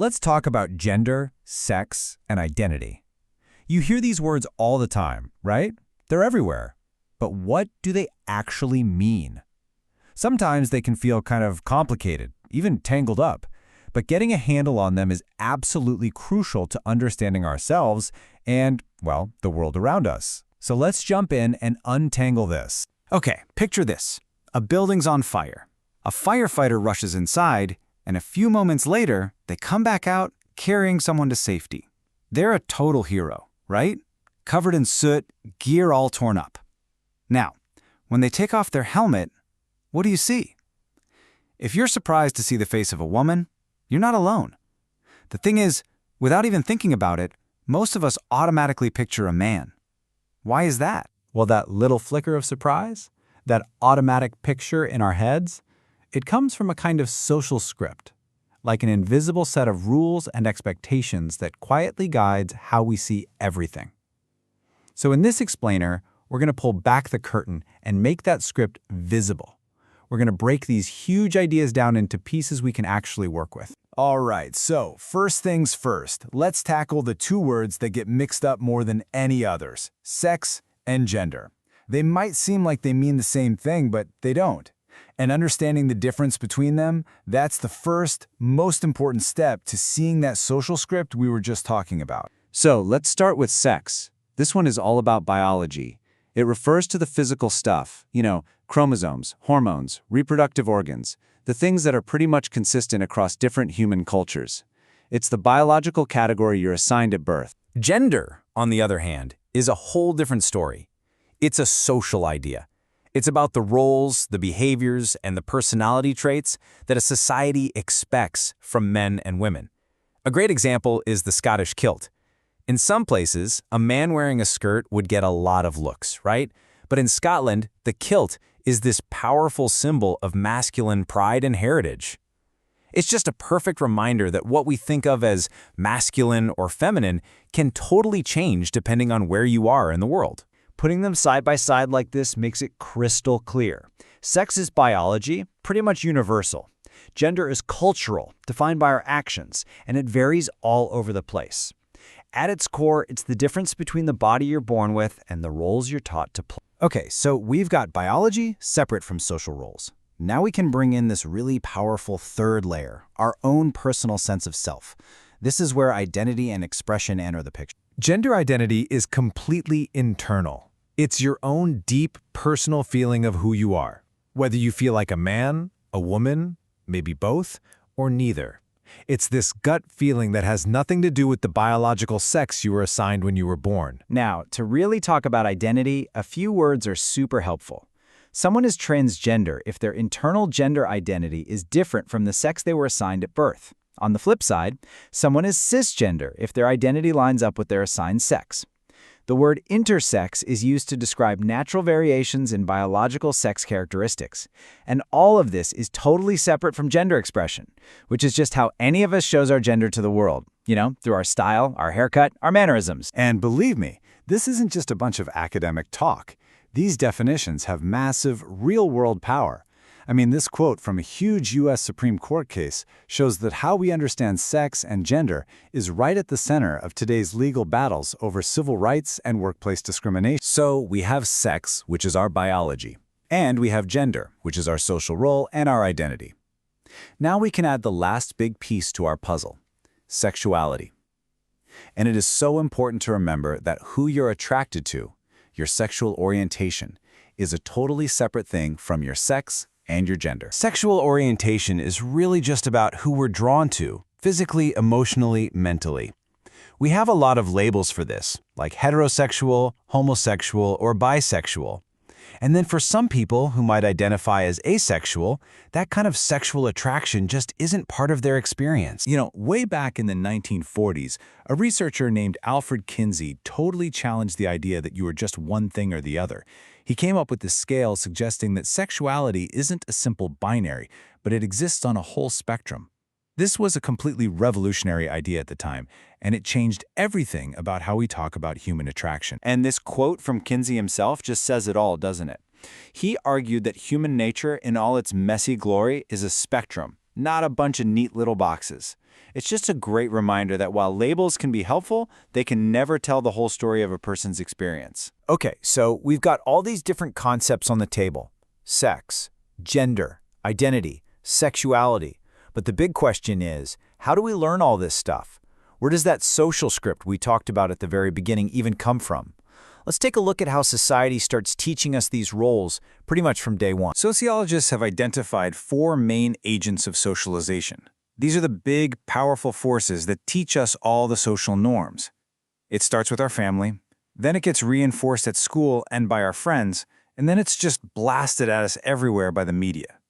Let's talk about gender, sex, and identity. You hear these words all the time, right? They're everywhere. But what do they actually mean? Sometimes they can feel kind of complicated, even tangled up. But getting a handle on them is absolutely crucial to understanding ourselves and, well, the world around us. So let's jump in and untangle this. Okay, picture this. A building's on fire. A firefighter rushes inside, and a few moments later, they come back out carrying someone to safety. They're a total hero, right? Covered in soot, gear all torn up. Now, when they take off their helmet, what do you see? If you're surprised to see the face of a woman, you're not alone. The thing is, without even thinking about it, most of us automatically picture a man. Why is that? Well, that little flicker of surprise, that automatic picture in our heads, it comes from a kind of social script, like an invisible set of rules and expectations that quietly guides how we see everything. So in this explainer, we're going to pull back the curtain and make that script visible. We're going to break these huge ideas down into pieces we can actually work with. All right, so first things first, let's tackle the two words that get mixed up more than any others, sex and gender. They might seem like they mean the same thing, but they don't. And understanding the difference between them, that's the first, most important step to seeing that social script we were just talking about. So let's start with sex. This one is all about biology. It refers to the physical stuff, chromosomes, hormones, reproductive organs, the things that are pretty much consistent across different human cultures. It's the biological category you're assigned at birth. Gender, on the other hand, is a whole different story. It's a social idea. It's about the roles, the behaviors, and the personality traits that a society expects from men and women. A great example is the Scottish kilt. In some places, a man wearing a skirt would get a lot of looks, right? But in Scotland, the kilt is this powerful symbol of masculine pride and heritage. It's just a perfect reminder that what we think of as masculine or feminine can totally change depending on where you are in the world. Putting them side by side like this makes it crystal clear. Sex is biology, pretty much universal. Gender is cultural, defined by our actions, and it varies all over the place. At its core, it's the difference between the body you're born with and the roles you're taught to play. Okay, so we've got biology separate from social roles. Now we can bring in this really powerful third layer, our own personal sense of self. This is where identity and expression enter the picture. Gender identity is completely internal. It's your own deep, personal feeling of who you are, whether you feel like a man, a woman, maybe both, or neither. It's this gut feeling that has nothing to do with the biological sex you were assigned when you were born. Now, to really talk about identity, a few words are super helpful. Someone is transgender if their internal gender identity is different from the sex they were assigned at birth. On the flip side, someone is cisgender if their identity lines up with their assigned sex. The word intersex is used to describe natural variations in biological sex characteristics. And all of this is totally separate from gender expression, which is just how any of us shows our gender to the world, through our style, our haircut, our mannerisms. And believe me, this isn't just a bunch of academic talk. These definitions have massive, real-world power. I mean, this quote from a huge U.S. Supreme Court case shows that how we understand sex and gender is right at the center of today's legal battles over civil rights and workplace discrimination. So we have sex, which is our biology, and we have gender, which is our social role and our identity. Now we can add the last big piece to our puzzle, sexuality. And it is so important to remember that who you're attracted to, your sexual orientation, is a totally separate thing from your sex and your gender. Sexual orientation is really just about who we're drawn to, physically, emotionally, mentally. We have a lot of labels for this, like heterosexual, homosexual, or bisexual. And then for some people who might identify as asexual, that kind of sexual attraction just isn't part of their experience. Way back in the 1940s, a researcher named Alfred Kinsey totally challenged the idea that you were just one thing or the other. He came up with this scale suggesting that sexuality isn't a simple binary, but it exists on a whole spectrum. This was a completely revolutionary idea at the time, and it changed everything about how we talk about human attraction. And this quote from Kinsey himself just says it all, doesn't it? He argued that human nature in all its messy glory is a spectrum, not a bunch of neat little boxes. It's just a great reminder that while labels can be helpful, they can never tell the whole story of a person's experience. Okay, so we've got all these different concepts on the table. Sex, gender, identity, sexuality. But the big question is, how do we learn all this stuff? Where does that social script we talked about at the very beginning even come from? Let's take a look at how society starts teaching us these roles pretty much from day one. Sociologists have identified 4 main agents of socialization. These are the big, powerful forces that teach us all the social norms. It starts with our family, then it gets reinforced at school and by our friends, and then it's just blasted at us everywhere by the media.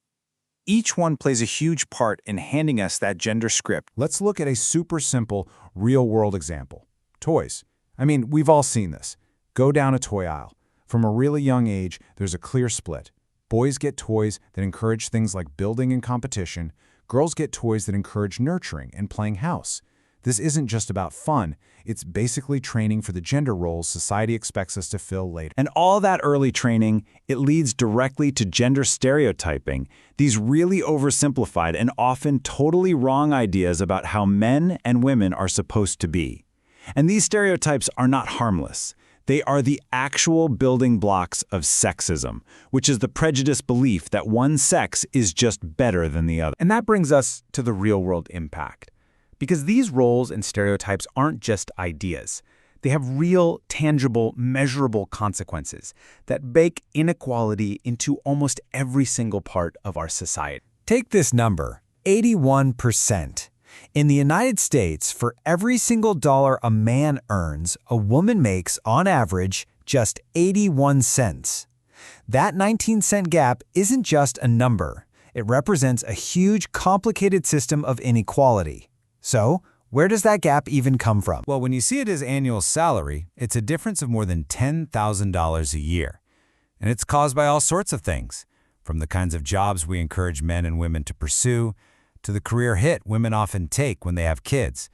Each one plays a huge part in handing us that gender script. Let's look at a super simple, real-world example. Toys. I mean, we've all seen this. Go down a toy aisle. From a really young age, there's a clear split. Boys get toys that encourage things like building and competition. Girls get toys that encourage nurturing and playing house. This isn't just about fun. It's basically training for the gender roles society expects us to fill later. And all that early training, it leads directly to gender stereotyping, these really oversimplified and often totally wrong ideas about how men and women are supposed to be. And these stereotypes are not harmless. They are the actual building blocks of sexism, which is the prejudiced belief that one sex is just better than the other. And that brings us to the real-world impact. Because these roles and stereotypes aren't just ideas. They have real, tangible, measurable consequences that bake inequality into almost every single part of our society. Take this number, 81%. In the United States, for every single dollar a man earns, a woman makes, on average, just 81 cents. That 19-cent gap isn't just a number. It represents a huge, complicated system of inequality. So, where does that gap even come from? Well, when you see it as annual salary, it's a difference of more than $10,000 a year. And it's caused by all sorts of things, from the kinds of jobs we encourage men and women to pursue, to the career hit women often take when they have kids,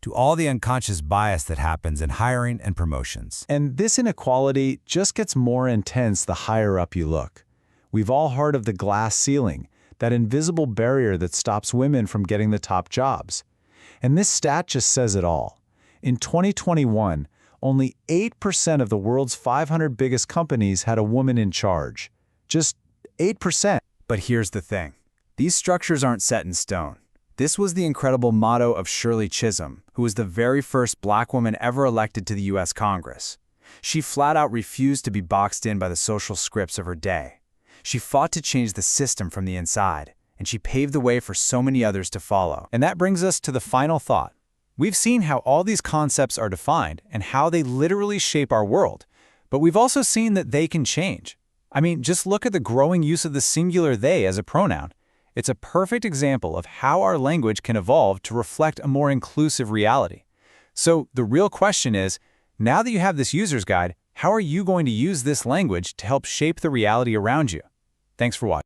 to all the unconscious bias that happens in hiring and promotions. And this inequality just gets more intense the higher up you look. We've all heard of the glass ceiling, that invisible barrier that stops women from getting the top jobs. And this stat just says it all. In 2021, only 8% of the world's 500 biggest companies had a woman in charge. Just 8%. But here's the thing. These structures aren't set in stone. This was the incredible motto of Shirley Chisholm, who was the very first black woman ever elected to the U.S. Congress. She flat out refused to be boxed in by the social scripts of her day. She fought to change the system from the inside, and she paved the way for so many others to follow. And that brings us to the final thought. We've seen how all these concepts are defined and how they literally shape our world, but we've also seen that they can change. I mean, just look at the growing use of the singular they as a pronoun. It's a perfect example of how our language can evolve to reflect a more inclusive reality. So the real question is, now that you have this user's guide, how are you going to use this language to help shape the reality around you? Thanks for watching.